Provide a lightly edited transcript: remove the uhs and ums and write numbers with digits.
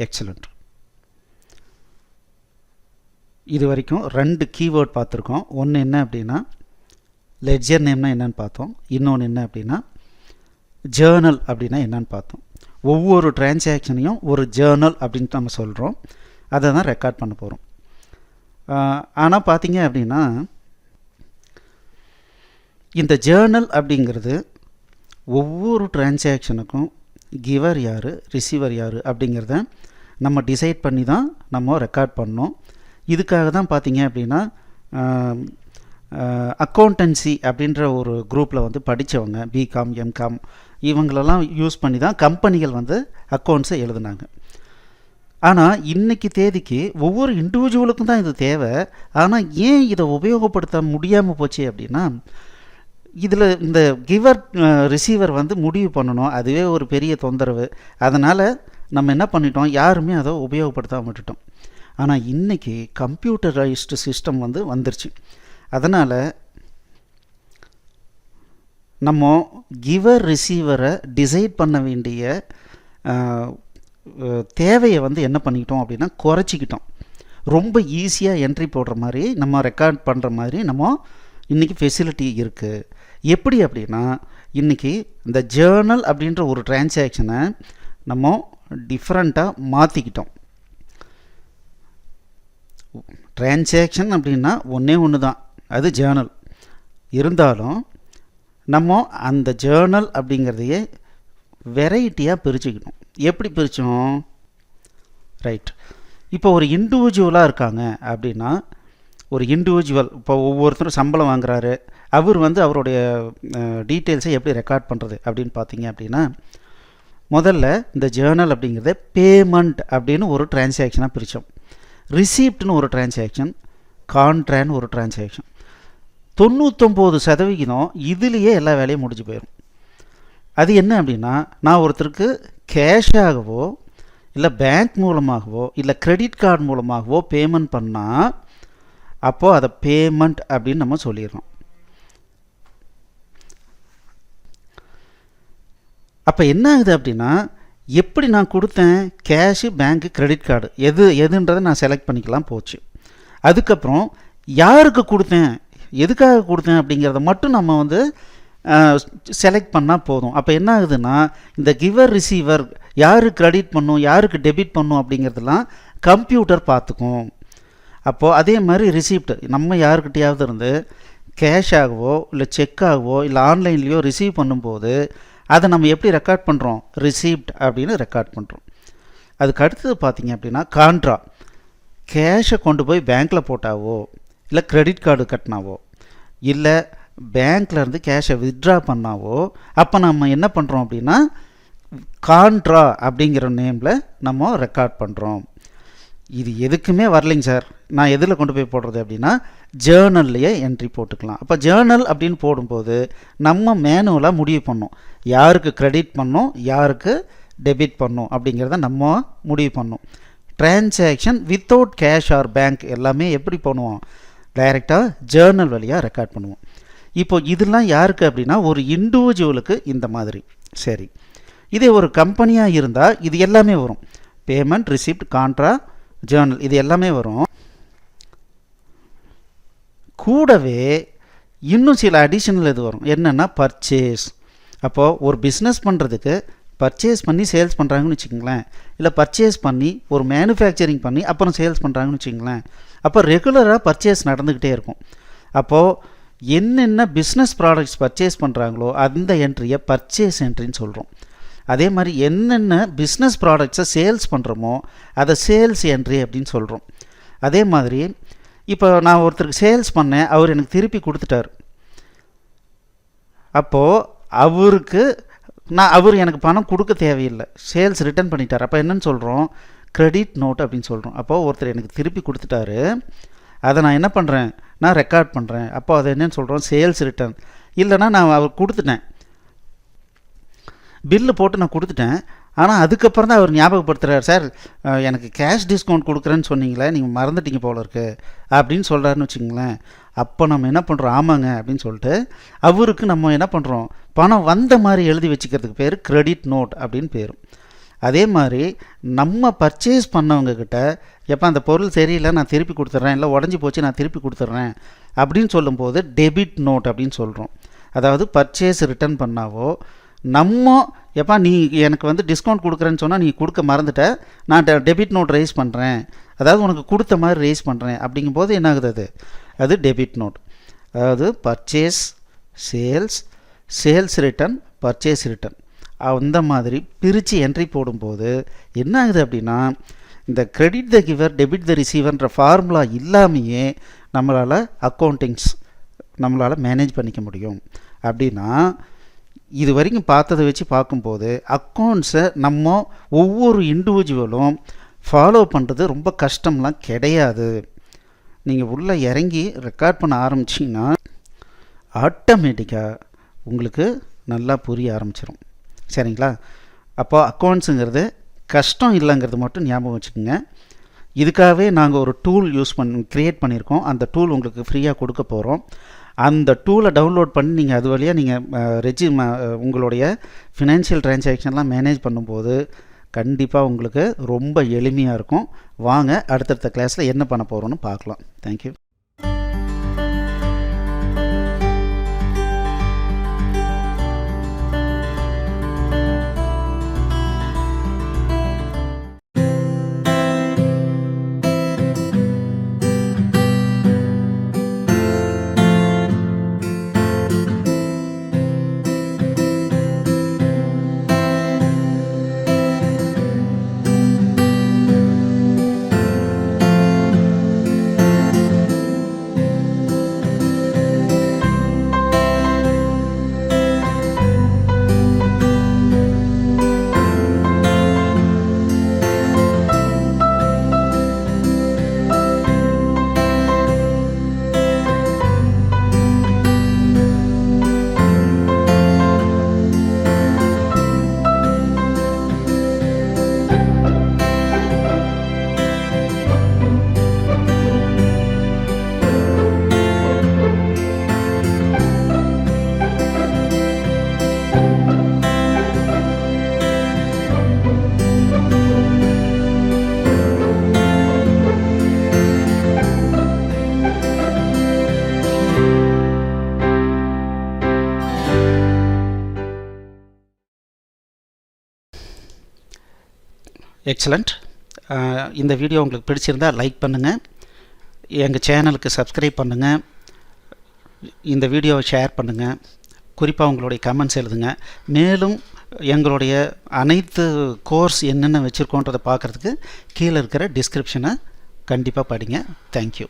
Excellent. இது வரைக்கும் 2 keyword பார்த்துருக்கோம். ஒன்று என்ன அப்படின்னா லெட்ஜர் நேம்னா என்னன்னு பார்த்தோம். இன்னொன்று என்ன அப்படின்னா ஜேர்னல் அப்படின்னா என்னன்னு பார்த்தோம். ஒவ்வொரு டிரான்சாக்ஷனையும் ஒரு ஜேர்னல் அப்படின்ட்டு நம்ம சொல்கிறோம். அதை தான் ரெக்கார்ட் பண்ண போகிறோம். ஆனால் பார்த்தீங்க அப்படின்னா இந்த ஜேர்னல் அப்படிங்கிறது ஒவ்வொரு டிரான்சாக்ஷனுக்கும் கிவர் யார் ரிசீவர் யார் அப்படிங்கிறத நம்ம டிசைட் பண்ணி தான் நம்ம ரெக்கார்ட் பண்ணோம். இதுக்காக தான் பார்த்தீங்க அப்படின்னா அக்கௌண்டன்சி அப்படின்ற ஒரு குரூப்பில் வந்து படித்தவங்க பிகாம் எம்காம் இவங்களெல்லாம் யூஸ் பண்ணி தான் கம்பெனிகள் வந்து அக்கௌண்ட்ஸை எழுதுனாங்க. ஆனால் இன்றைக்கி தேதிக்கு ஒவ்வொரு இண்டிவிஜுவலுக்கும் தான் இது தேவை. ஆனால் ஏன் இதை உபயோகப்படுத்த முடியாமல் போச்சு அப்படின்னா இதில் இந்த கிவர் ரிசீவர் வந்து முடிவு பண்ணணும், அதுவே ஒரு பெரிய தொந்தரவு. அதனால் நம்ம என்ன பண்ணிட்டோம், யாருமே அதை உபயோகப்படுத்தாமல் விட்டுட்டோம். ஆனால் இன்றைக்கி கம்ப்யூட்டரைஸ்டு சிஸ்டம் வந்து வந்துருச்சு. அதனால் நம்ம கிவர் ரிசீவரை டிசைட் பண்ண வேண்டிய தேவையை வந்து என்ன பண்ணிக்கிட்டோம் அப்படின்னா குறைச்சிக்கிட்டோம். ரொம்ப ஈஸியாக என்ட்ரி போடுற மாதிரி நம்ம ரெக்கார்ட் பண்ணுற மாதிரி நம்ம இன்றைக்கி ஃபெசிலிட்டி இருக்குது. எப்படி அப்படின்னா இன்றைக்கி இந்த ஜேர்னல் அப்படின்ற ஒரு டிரான்சாக்ஷனை நம்ம டிஃப்ரெண்ட்டாக மாற்றிக்கிட்டோம். டிரான்சாக்ஷன் அப்படின்னா ஒன்று தான், அது ஜேர்னல். இருந்தாலும் நம்ம அந்த ஜேர்னல் அப்படிங்கிறதையே வெரைட்டியாக பிரிச்சுக்கணும். எப்படி பிரித்தோம்? ரைட், இப்போ ஒரு இண்டிவிஜுவலாக இருக்காங்க அப்படின்னா ஒரு இண்டிவிஜுவல் இப்போ ஒவ்வொருத்தரும் சம்பளம் வாங்குறாரு, அவர் வந்து அவருடைய டீட்டெயில்ஸை எப்படி ரெக்கார்ட் பண்ணுறது அப்படின்னு பார்த்தீங்க அப்படின்னா முதல்ல இந்த ஜேர்னல் அப்படிங்கிறத பேமெண்ட் அப்படின்னு ஒரு டிரான்சாக்ஷனாக பிரித்தோம். ரிசீப்ட்னு ஒரு டிரான்சாக்ஷன், கான்ட்ரான்னு ஒரு டிரான்சாக்ஷன். 99% இதுலேயே எல்லா வேலையும் முடிஞ்சு போயிடும். அது என்ன அப்படின்னா நான் ஒருத்தருக்கு கேஷாகவோ இல்லை பேங்க் மூலமாகவோ இல்லை கிரெடிட் கார்டு மூலமாகவோ பேமெண்ட் பண்ணால் அப்போது அதை பேமெண்ட் அப்படின்னு நம்ம சொல்லிடுறோம். அப்போ என்ன ஆகுது அப்படின்னா எப்படி நான் கொடுத்தேன், கேஷு பேங்க்கு கிரெடிட் கார்டு எதுன்றதை நான் செலக்ட் பண்ணிக்கலாம் போச்சு. அதுக்கப்புறம் யாருக்கு கொடுத்தேன் எதுக்காக கொடுத்தேன் அப்படிங்கிறத மட்டும் நம்ம வந்து செலக்ட் பண்ணால் போதும். அப்போ என்ன ஆகுதுன்னா இந்த கிவர் ரிசீவர் யார் கிரெடிட் பண்ணும் யாருக்கு டெபிட் பண்ணும் அப்படிங்கிறதெல்லாம் கம்ப்யூட்டர் பார்த்துக்கும். அப்போது அதே மாதிரி ரிசீப்ட் நம்ம யாருக்கிட்டையாவது இருந்து கேஷாகவோ இல்லை செக்காகவோ இல்லை ஆன்லைன்லேயோ ரிசீவ் பண்ணும்போது அதை நம்ம எப்படி ரெக்கார்ட் பண்ணுறோம், ரிசீப்ட் அப்படின்னு ரெக்கார்ட் பண்ணுறோம். அதுக்கு அடுத்தது பார்த்திங்க அப்படின்னா கான்ட்ரா, கேஷை கொண்டு போய் பேங்க்கில் போட்டாவோ இல்லை கிரெடிட் கார்டு கட்டினாவோ இல்லை பேங்க்லேருந்து கேஷை வித்ட்ரா பண்ணாவோ அப்போ நம்ம என்ன பண்ணுறோம் அப்படின்னா கான்ட்ரா அப்படிங்கிற நேமில் நம்ம ரெக்கார்ட் பண்ணுறோம். இது எதுக்குமே வரலைங்க சார், நான் எதில் கொண்டு போய் போடுறது அப்படின்னா ஜேர்னல்லையே என்ட்ரி போட்டுக்கலாம். அப்போ ஜேர்னல் அப்படின்னு போடும்போது நம்ம மேனுவலாக முடிவு பண்ணோம் யாருக்கு கிரெடிட் பண்ணோம் யாருக்கு டெபிட் பண்ணோம் அப்படிங்கிறத நம்ம முடிவு பண்ணோம். Transaction without cash R bank எல்லாமே எப்படி பண்ணுவோம், டைரெக்டாக ஜேர்னல் வழியாக ரெக்கார்ட் பண்ணுவோம். இப்போ இதெல்லாம் யாருக்கு அப்படின்னா ஒரு இண்டிவிஜுவலுக்கு இந்த மாதிரி. சரி, இதே ஒரு கம்பெனியாக இருந்தால் இது எல்லாமே வரும், பேமெண்ட் ரிசிப்ட் கான்ட்ரா ஜேர்னல் இது எல்லாமே வரும். கூடவே இன்னும் சில அடிஷனல் இது வரும், என்னென்னா பர்ச்சேஸ். அப்போது ஒரு பிஸ்னஸ் பண்ணுறதுக்கு பர்ச்சேஸ் பண்ணி சேல்ஸ் பண்ணுறாங்கன்னு வச்சுக்கோங்களேன், இல்லை பர்ச்சேஸ் பண்ணி ஒரு மேனுஃபேக்சரிங் பண்ணி அப்புறம் சேல்ஸ் பண்ணுறாங்கன்னு வச்சுக்கோங்களேன். அப்போ ரெகுலராக பர்ச்சேஸ் நடந்துக்கிட்டே இருக்கும். அப்போது என்னென்ன பிஸ்னஸ் ப்ராடக்ட்ஸ் பர்ச்சேஸ் பண்ணுறாங்களோ அந்த என்ட்ரியை பர்ச்சேஸ் என்ட்ரின்னு சொல்கிறோம். அதே மாதிரி என்னென்ன பிஸ்னஸ் ப்ராடக்ட்ஸை சேல்ஸ் பண்ணுறோமோ அதை சேல்ஸ் என்ட்ரி அப்படின்னு சொல்கிறோம். அதே மாதிரி இப்போ நான் ஒருத்தருக்கு சேல்ஸ் பண்ணேன், அவர் எனக்கு திருப்பி கொடுத்துட்டார். அப்போது அவர் எனக்கு பணம் கொடுக்க தேவையில்லை, சேல்ஸ் ரிட்டர்ன் பண்ணிட்டார். அப்போ என்னன்னு சொல்கிறோம், கிரெடிட் நோட் அப்படின்னு சொல்கிறோம். அப்போது ஒருத்தர் எனக்கு திருப்பி கொடுத்துட்டாரு, அதை நான் என்ன பண்ணுறேன், நான் ரெக்கார்ட் பண்ணுறேன். அப்போ அதை என்னன்னு சொல்கிறோம், சேல்ஸ் ரிட்டர்ன். இல்லைனா நான் அவர் கொடுத்துட்டேன், பில்லு போட்டு நான் கொடுத்துட்டேன், ஆனால் அதுக்கப்புறம் தான் அவர் ஞாபகப்படுத்துகிறார், சார் எனக்கு கேஷ் டிஸ்கவுண்ட் கொடுக்குறேன்னு சொன்னீங்களே நீங்கள் மறந்துட்டீங்க போல இருக்கு அப்படின்னு சொல்கிறாருன்னு வச்சுங்களேன். அப்போ நம்ம என்ன பண்ணுறோம், ஆமாங்க அப்படின்னு சொல்லிட்டு அவருக்கு நம்ம என்ன பண்ணுறோம், பணம் வந்த மாதிரி எழுதி வச்சுக்கிறதுக்கு பேர் கிரெடிட் நோட் அப்படின்னு பேரும். அதே மாதிரி நம்ம பர்ச்சேஸ் பண்ணவங்கக்கிட்ட எப்போ அந்த பொருள் சரியில்லை நான் திருப்பி கொடுத்துட்றேன், இல்லை உடஞ்சி போச்சு நான் திருப்பி கொடுத்துட்றேன் அப்படின்னு சொல்லும்போது டெபிட் நோட் அப்படின்னு சொல்கிறோம். அதாவது பர்ச்சேஸ் ரிட்டர்ன் பண்ணாவோ நம்ம எப்போ நீ எனக்கு வந்து டிஸ்கவுண்ட் கொடுக்குறேன்னு சொன்னால் நீ கொடுக்க மறந்துட்ட, நான் டெபிட் நோட் ரைஸ் பண்ணுறேன், அதாவது உனக்கு கொடுத்த மாதிரி ரைஸ் பண்ணுறேன் அப்படிங்கும்போது என்ன ஆகுது, அது டெபிட் நோட். அதாவது purchase sales, sales return, purchase return அந்த மாதிரி பிரித்து என்ட்ரி போடும்போது என்ன ஆகுது அப்படின்னா இந்த credit the giver debit the ரிசீவர்ன்ற ஃபார்முலா இல்லாமையே நம்மளால் நம்மளால் மேனேஜ் பண்ணிக்க முடியும். அப்படின்னா இது வரைக்கும் பார்த்ததை வச்சு பார்க்கும்போது அக்கௌண்ட்ஸை நம்ம ஒவ்வொரு இண்டிவிஜுவலும் ஃபாலோ பண்ணுறது ரொம்ப கஷ்டம்லாம் கிடையாது. நீங்கள் உள்ளே இறங்கி ரெக்கார்ட் பண்ண ஆரம்பிச்சிங்கன்னா ஆட்டோமேட்டிக்காக உங்களுக்கு நல்லா புரிய ஆரம்பிச்சிடும். சரிங்களா? அப்போ அக்கௌண்ட்ஸுங்கிறது கஷ்டம் இல்லைங்கிறது மட்டும் ஞாபகம் வச்சுக்கோங்க. இதுக்காகவே நாங்கள் ஒரு டூல் க்ரியேட் பண்ணியிருக்கோம். அந்த டூல் உங்களுக்கு ஃப்ரீயாக கொடுக்க போகிறோம். அந்த டூலை டவுன்லோட் பண்ணி நீங்கள் அது வழியாக நீங்கள் உங்களுடைய ஃபினான்ஷியல் ட்ரான்சாக்ஷன்லாம் மேனேஜ் பண்ணும்போது கண்டிப்பாக உங்களுக்கு ரொம்ப எளிமையாக இருக்கும். வாங்க அடுத்தடுத்த கிளாஸில் என்ன பண்ண போகிறோன்னு பார்க்கலாம். தேங்க்யூ. எக்ஸலண்ட். இந்த வீடியோ உங்களுக்கு பிடிச்சிருந்தால் லைக் பண்ணுங்கள், எங்கள் சேனலுக்கு சப்ஸ்கிரைப் பண்ணுங்கள், இந்த வீடியோவை ஷேர் பண்ணுங்கள், குறிப்பாக உங்களுடைய கமெண்ட்ஸ் எழுதுங்க. மேலும் எங்களுடைய அனைத்து கோர்ஸ் என்னென்ன வச்சுருக்கோன்றதை பார்க்குறதுக்கு கீழே இருக்கிற டிஸ்கிரிப்ஷனை கண்டிப்பாக படிங்க. தேங்க்யூ.